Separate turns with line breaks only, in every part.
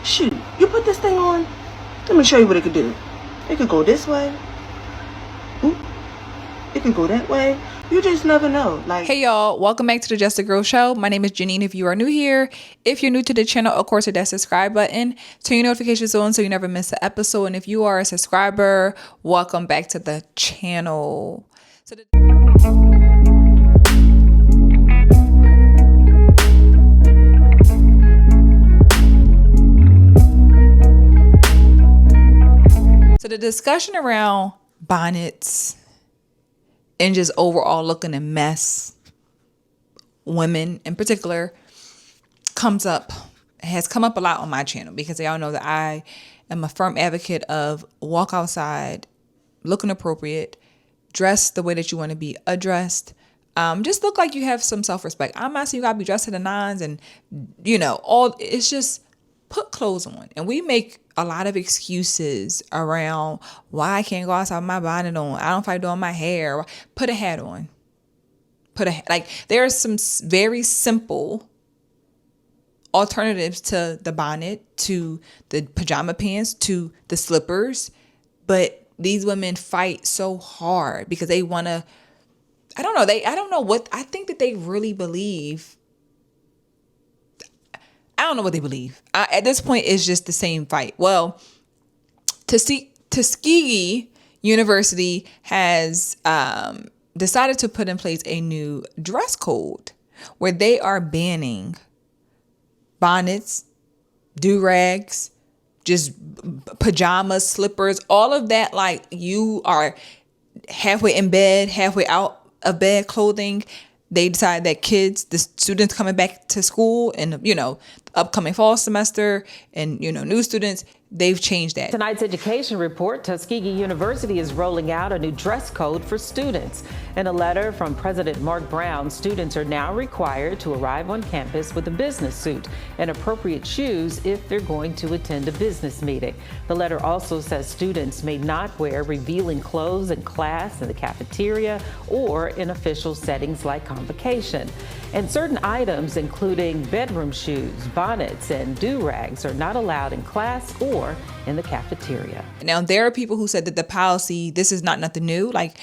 Shoot, you put this thing on? Let me show you what it could do. It could go this way. Oop. It could go that way. You just never know. Like,
hey y'all, welcome back to the Just a Girl Show. My name is Janine. If you are new here, if you're new to the channel, of course, hit that subscribe button, turn your notifications on so you never miss an episode. And if you are a subscriber, welcome back to the channel. So the discussion around bonnets and just overall looking a mess, women in particular, has come up a lot on my channel because y'all know that I am a firm advocate of walk outside, looking appropriate, dress the way that you want to be addressed. Just look like you have some self-respect. I'm not saying you gotta be dressed to the nines and, it's just put clothes on. And we make a lot of excuses around why I can't go outside with my bonnet on. I don't feel like doing my hair. Put a hat on. There are some very simple alternatives to the bonnet, to the pajama pants, to the slippers. But these women fight so hard because they want to, I think that they really believe. I don't know what they believe. At this point, it's just the same fight. Well, Tuskegee University has decided to put in place a new dress code where they are banning bonnets, do-rags, just pajamas, slippers, all of that. Like, you are halfway in bed, halfway out of bed clothing. They decided that the students coming back to school and, the upcoming fall semester and, new students, they've changed that.
Tonight's education report, Tuskegee University is rolling out a new dress code for students. In a letter from President Mark Brown, students are now required to arrive on campus with a business suit and appropriate shoes if they're going to attend a business meeting. The letter also says students may not wear revealing clothes in class, in the cafeteria, or in official settings like convocation. And certain items, including bedroom shoes, bonnets, and do-rags, are not allowed in class or in the cafeteria.
Now, there are people who said that the policy, this is not nothing new. Like,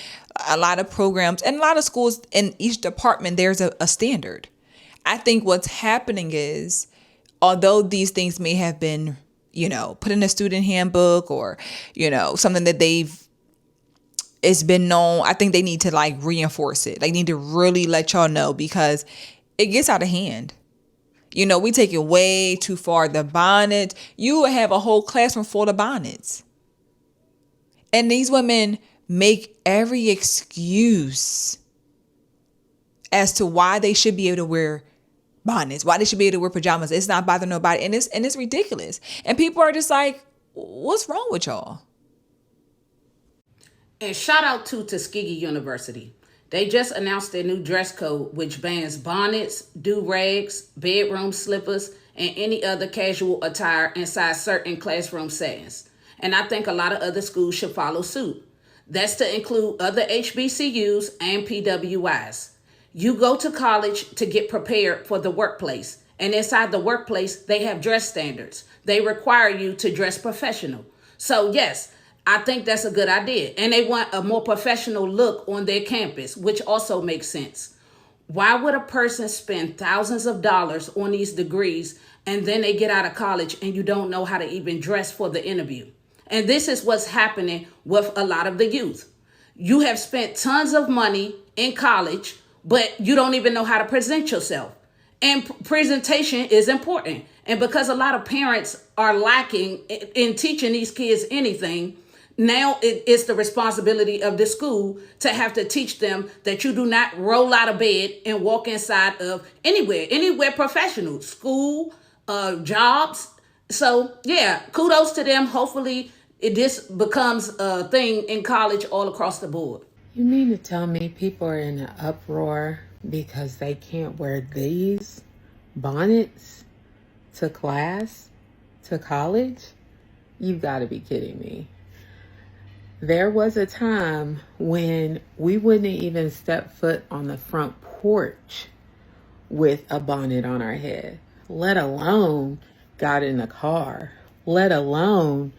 a lot of programs and a lot of schools in each department, there's a standard. I think what's happening is, although these things may have been, put in a student handbook or, something that it's been known, I think they need to reinforce it. They need to really let y'all know because it gets out of hand. We take it way too far. The bonnet, you have a whole classroom full of bonnets. And these women make every excuse as to why they should be able to wear bonnets, why they should be able to wear pajamas. It's not bothering nobody. And it's ridiculous. And people are just like, what's wrong with y'all?
And shout out to Tuskegee University. They just announced their new dress code, which bans bonnets, do-rags, bedroom slippers, and any other casual attire inside certain classroom settings. And I think a lot of other schools should follow suit. That's to include other HBCUs and PWIs. You go to college to get prepared for the workplace. And inside the workplace, they have dress standards. They require you to dress professional. So yes, I think that's a good idea. And they want a more professional look on their campus, which also makes sense. Why would a person spend thousands of dollars on these degrees and then they get out of college and you don't know how to even dress for the interview? And this is what's happening with a lot of the youth. You have spent tons of money in college, but you don't even know how to present yourself. And presentation is important. And because a lot of parents are lacking in teaching these kids anything, now it's the responsibility of the school to have to teach them that you do not roll out of bed and walk inside of anywhere professional, school, jobs. So yeah, kudos to them. Hopefully this becomes a thing in college all across the board.
You mean to tell me people are in an uproar because they can't wear these bonnets to class, to college? You've got to be kidding me. There was a time when we wouldn't even step foot on the front porch with a bonnet on our head, let alone got in a car, let alone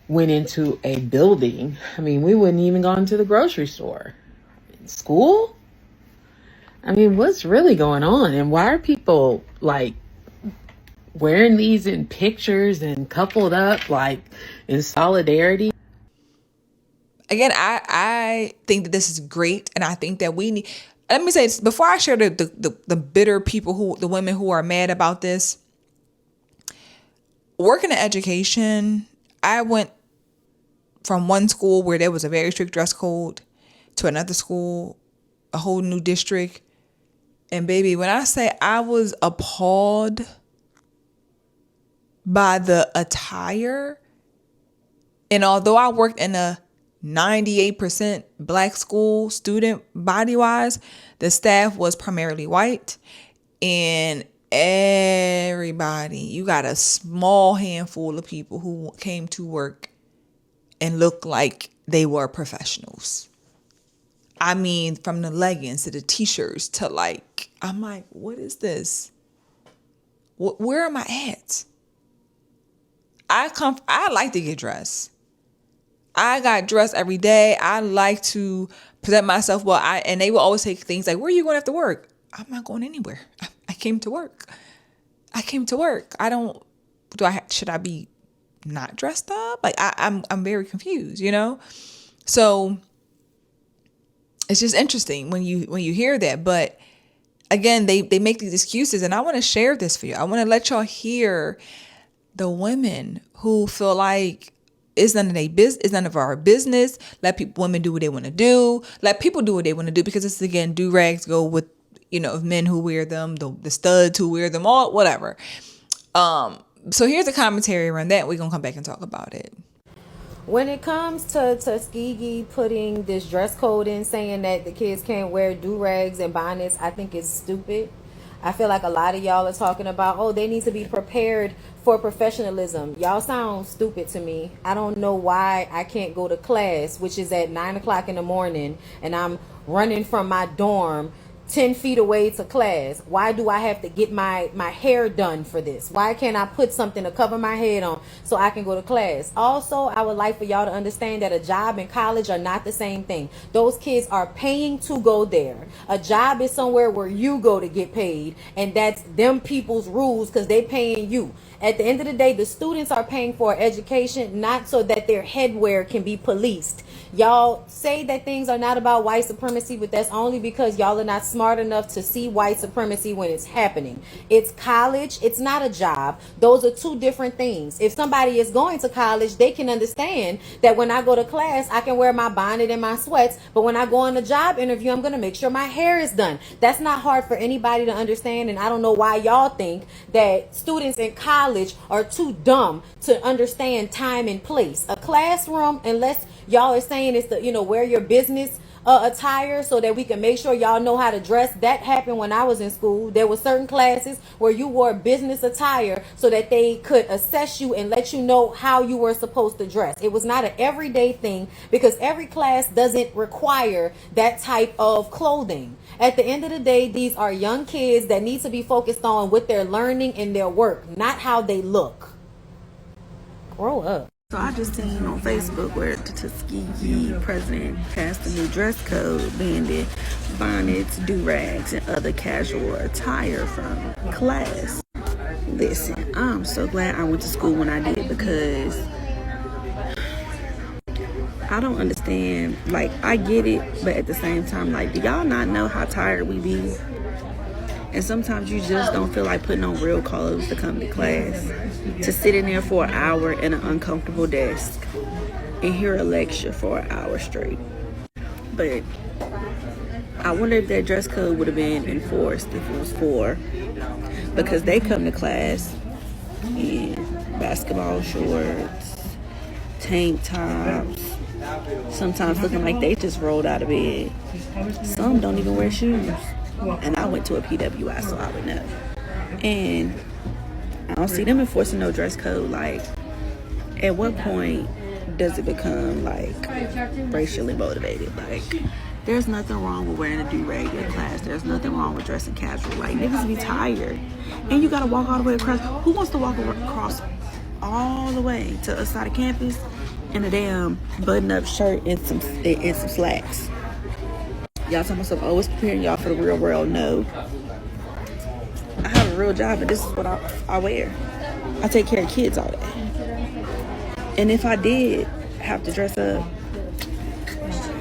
went into a building. I mean, we wouldn't even go into the grocery store. School? I mean, what's really going on? And why are people like wearing these in pictures and coupled up like in solidarity?
Again, I think that this is great, and I think that we need. Let me say this before I share the bitter people, the women who are mad about this. Working in education, I went from one school where there was a very strict dress code to another school, a whole new district. And baby, when I say I was appalled by the attire, and although I worked in a 98% black school student body-wise, the staff was primarily white, and everybody, you got a small handful of people who came to work and looked like they were professionals. I mean, from the leggings to the t-shirts to like, I'm like, what is this? Where am I at? I like to get dressed. I got dressed every day. I like to present myself well. And they will always say things like, where are you going after work? I'm not going anywhere. I came to work. I came to work. Should I be not dressed up? Like I'm very confused, you know? So it's just interesting when you hear that. But again, they make these excuses, and I want to share this for you. I want to let y'all hear the women who feel like it's none of their business. It's none of our business. Let women do what they want to do. Let people do what they want to do, because it's, again, do-rags go with, of men who wear them, the studs who wear them, all whatever. So here's a commentary around that. We're gonna come back and talk about it.
When it comes to Tuskegee putting this dress code in, saying that the kids can't wear do-rags and bonnets, I think it's stupid. I feel like a lot of y'all are talking about, oh, they need to be prepared for professionalism. Y'all sound stupid to me. I don't know why I can't go to class, which is at 9 o'clock in the morning, and I'm running from my dorm 10 feet away to class. Why do I have to get my hair done for this? Why can't I put something to cover my head on so I can go to class? Also, I would like for y'all to understand that a job and college are not the same thing. Those kids are paying to go there. A job is somewhere where you go to get paid, and that's them people's rules because they paying you. At the end of the day, the students are paying for education, not so that their headwear can be policed. Y'all say that things are not about white supremacy, but that's only because y'all are not smart enough to see white supremacy when it's happening. It's college. It's not a job. Those are two different things. If somebody is going to college, they can understand that when I go to class, I can wear my bonnet and my sweats, but when I go on a job interview, I'm going to make sure my hair is done. That's not hard for anybody to understand, and I don't know why y'all think that students in college are too dumb to understand time and place. A classroom, unless y'all are saying it's the, wear your business attire so that we can make sure y'all know how to dress. That happened when I was in school. There were certain classes where you wore business attire so that they could assess you and let you know how you were supposed to dress. It was not an everyday thing because every class doesn't require that type of clothing. At the end of the day, these are young kids that need to be focused on what they're learning in their work, not how they look. Grow up.
So I just seen on Facebook where the Tuskegee president passed a new dress code banning bonnets, do-rags, and other casual attire from class. Listen, I'm so glad I went to school when I did, because I don't understand. Like, I get it, but at the same time, like, do y'all not know how tired we be? And sometimes you just don't feel like putting on real clothes to come to class, to sit in there for an hour in an uncomfortable desk and hear a lecture for an hour straight. But I wonder if that dress code would have been enforced if it was because they come to class in basketball shorts, tank tops, sometimes looking like they just rolled out of bed. Some don't even wear shoes. And I went to a PWI, so I would know. And I don't see them enforcing no dress code. Like, at what point does it become, like, racially motivated? Like, There's nothing wrong with wearing a do-rag in class. There's nothing wrong with dressing casual. Like, niggas be tired. And you gotta walk all the way across. Who wants to walk across all the way to the other side of campus in a damn button-up shirt and some slacks? Y'all tell myself, oh, it's preparing y'all for the real world. No. I have a real job, and this is what I wear. I take care of kids all day. And if I did have to dress up,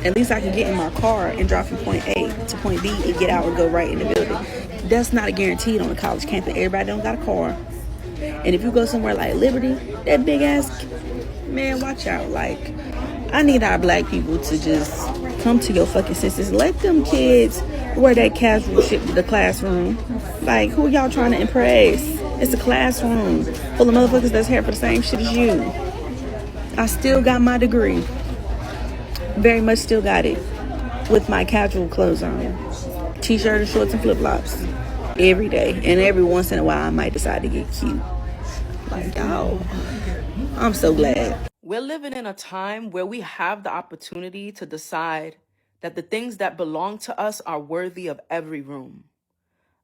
at least I can get in my car and drive from point A to point B and get out and go right in the building. That's not a guaranteed on a college campus. Everybody don't got a car. And if you go somewhere like Liberty, that big ass, man, watch out. Like, I need our black people to just come to your fucking senses. Let them kids wear that casual shit to the classroom. Like, who y'all trying to impress? It's a classroom full of motherfuckers that's here for the same shit as you. I still got my degree. Very much still got it with my casual clothes on. T-shirt and shorts and flip-flops every day. And every once in a while I might decide to get cute. Like, oh, I'm so glad.
We're living in a time where we have the opportunity to decide that the things that belong to us are worthy of every room.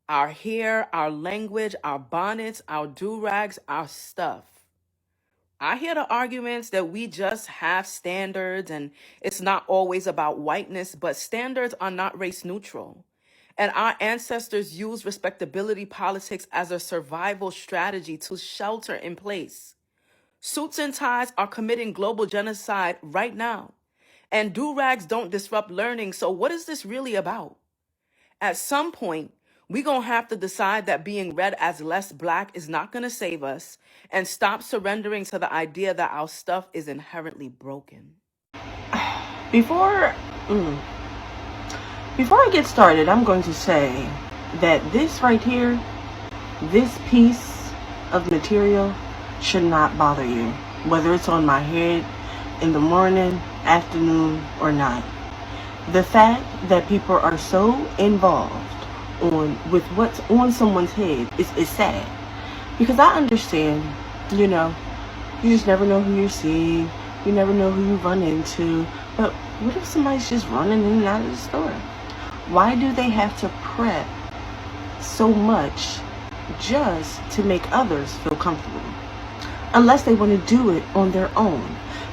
Our hair, our language, our bonnets, our do-rags, our stuff. I hear the arguments that we just have standards and it's not always about whiteness, but standards are not race neutral. And our ancestors used respectability politics as a survival strategy to shelter in place. Suits and ties are committing global genocide right now. And do-rags don't disrupt learning, so what is this really about? At some point, we're going to have to decide that being read as less black is not going to save us and stop surrendering to the idea that our stuff is inherently broken.
Before I get started, I'm going to say that this right here, this piece of material should not bother you, whether it's on my head in the morning, afternoon, or night. The fact that people are so involved with what's on someone's head is sad, because I understand, you just never know who you see, you never know who you run into. But what if somebody's just running in and out of the store? Why do they have to prep so much just to make others feel comfortable, unless they want to do it on their own?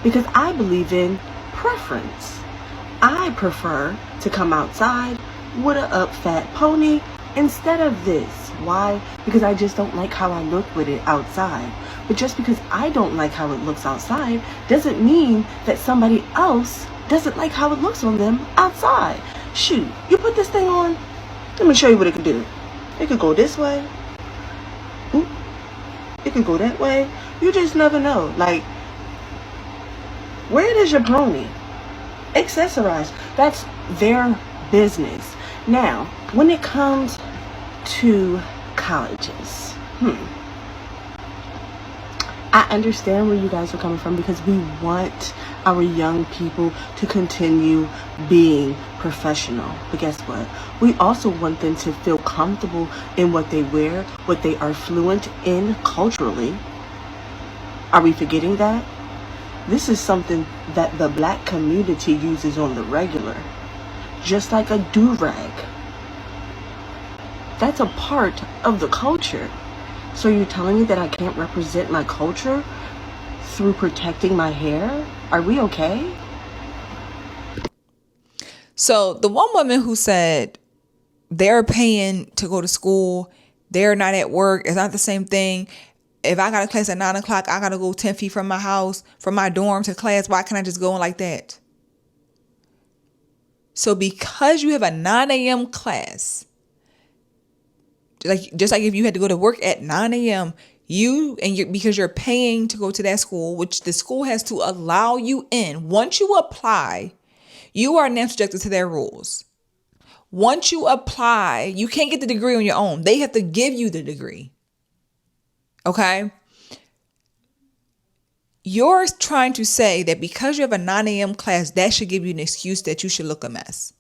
Because I believe in preference. I prefer to come outside with a up fat pony instead of this. Why? Because I just don't like how I look with it outside. But just because I don't like how it looks outside doesn't mean that somebody else doesn't like how it looks on them outside. Shoot, you put this thing on, let me show you what it can do. It could go this way. Oop. It can go that way. You just never know. Like, where does your pony? Accessorize. That's their business. Now, when it comes to colleges, I understand where you guys are coming from, because we want our young people to continue being professional. But guess what? We also want them to feel comfortable in what they wear, what they are fluent in culturally. Are we forgetting that? This is something that the black community uses on the regular, just like a do-rag. That's a part of the culture. So you're telling me that I can't represent my culture through protecting my hair? Are we okay?
So the one woman who said they're paying to go to school, they're not at work, it's not the same thing. If I got a class at 9 o'clock, I got to go 10 feet from my house, from my dorm to class. Why can't I just go in like that? So because you have a 9 a.m. class, just like if you had to go to work at 9 a.m., because you're paying to go to that school, which the school has to allow you in. Once you apply, you are now subjected to their rules. Once you apply, you can't get the degree on your own. They have to give you the degree. Okay? You're trying to say that because you have a 9 a.m. class, that should give you an excuse that you should look a mess.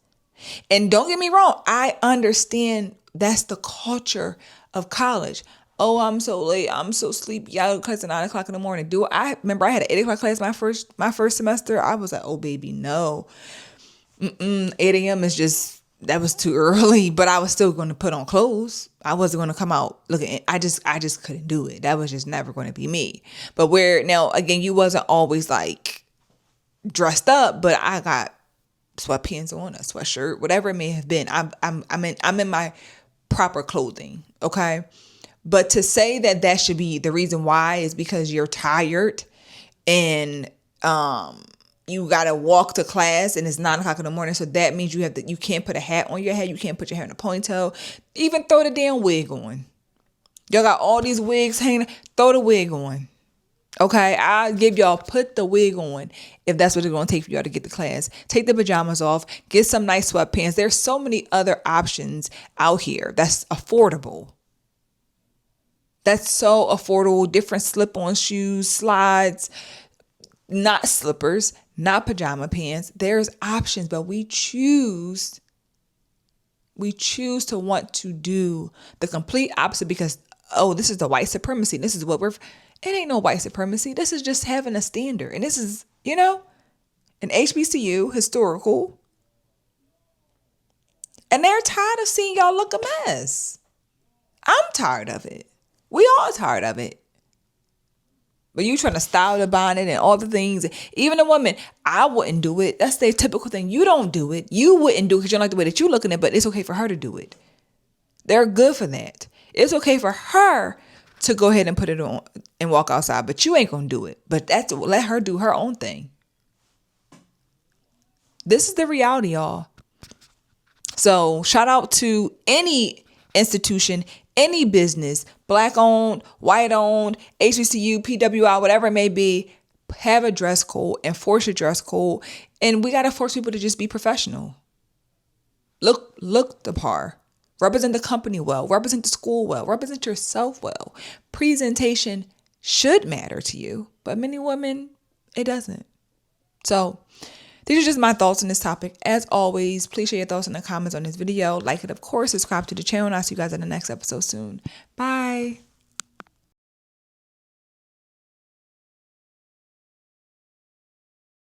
And don't get me wrong, I understand that's the culture of college. Oh, I'm so late. I'm so sleepy. I go to class at 9 o'clock in the morning. I remember I had an 8 o'clock class my first semester. I was like, oh, baby, no. 8 a.m. is just, that was too early, but I was still going to put on clothes. I wasn't going to come out looking, I just couldn't do it. That was just never going to be me. But where now, again, you wasn't always like dressed up, but I got sweatpants on, a sweatshirt, whatever it may have been. I'm in my proper clothing. Okay. But to say that that should be the reason why is because you're tired and, you got to walk to class and it's 9 o'clock in the morning. So that means you can't put a hat on your head. You can't put your hair in a ponytail, even throw the damn wig on. Y'all got all these wigs hanging, throw the wig on. Okay, I'll give y'all, put the wig on if that's what it's going to take for y'all to get to class. Take the pajamas off, get some nice sweatpants. There's so many other options out here that's affordable. That's so affordable. Different slip-on shoes, slides, not slippers, not pajama pants. There's options, but we choose to want to do the complete opposite because, oh, this is the white supremacy. This is what it ain't no white supremacy. This is just having a standard. And this is, an HBCU, historical. And they're tired of seeing y'all look a mess. I'm tired of it. We all tired of it. But you trying to style the bonnet and all the things. Even a woman, I wouldn't do it. That's the typical thing. You don't do it. You wouldn't do it because you don't like the way that you're looking at it, but it's okay for her to do it. They're good for that. It's okay for her to go ahead and put it on and walk outside, but you ain't going to do it. But let her do her own thing. This is the reality, y'all. So shout out to any institution, any business, black owned, white owned, HBCU, PWI, whatever it may be. Have a dress code, enforce your dress code. And we got to force people to just be professional. Look the par. Represent the company well, represent the school well, represent yourself well. Presentation should matter to you, but many women, it doesn't. So these are just my thoughts on this topic. As always, please share your thoughts in the comments on this video. Like it, of course, subscribe to the channel, and I'll see you guys in the next episode soon. Bye.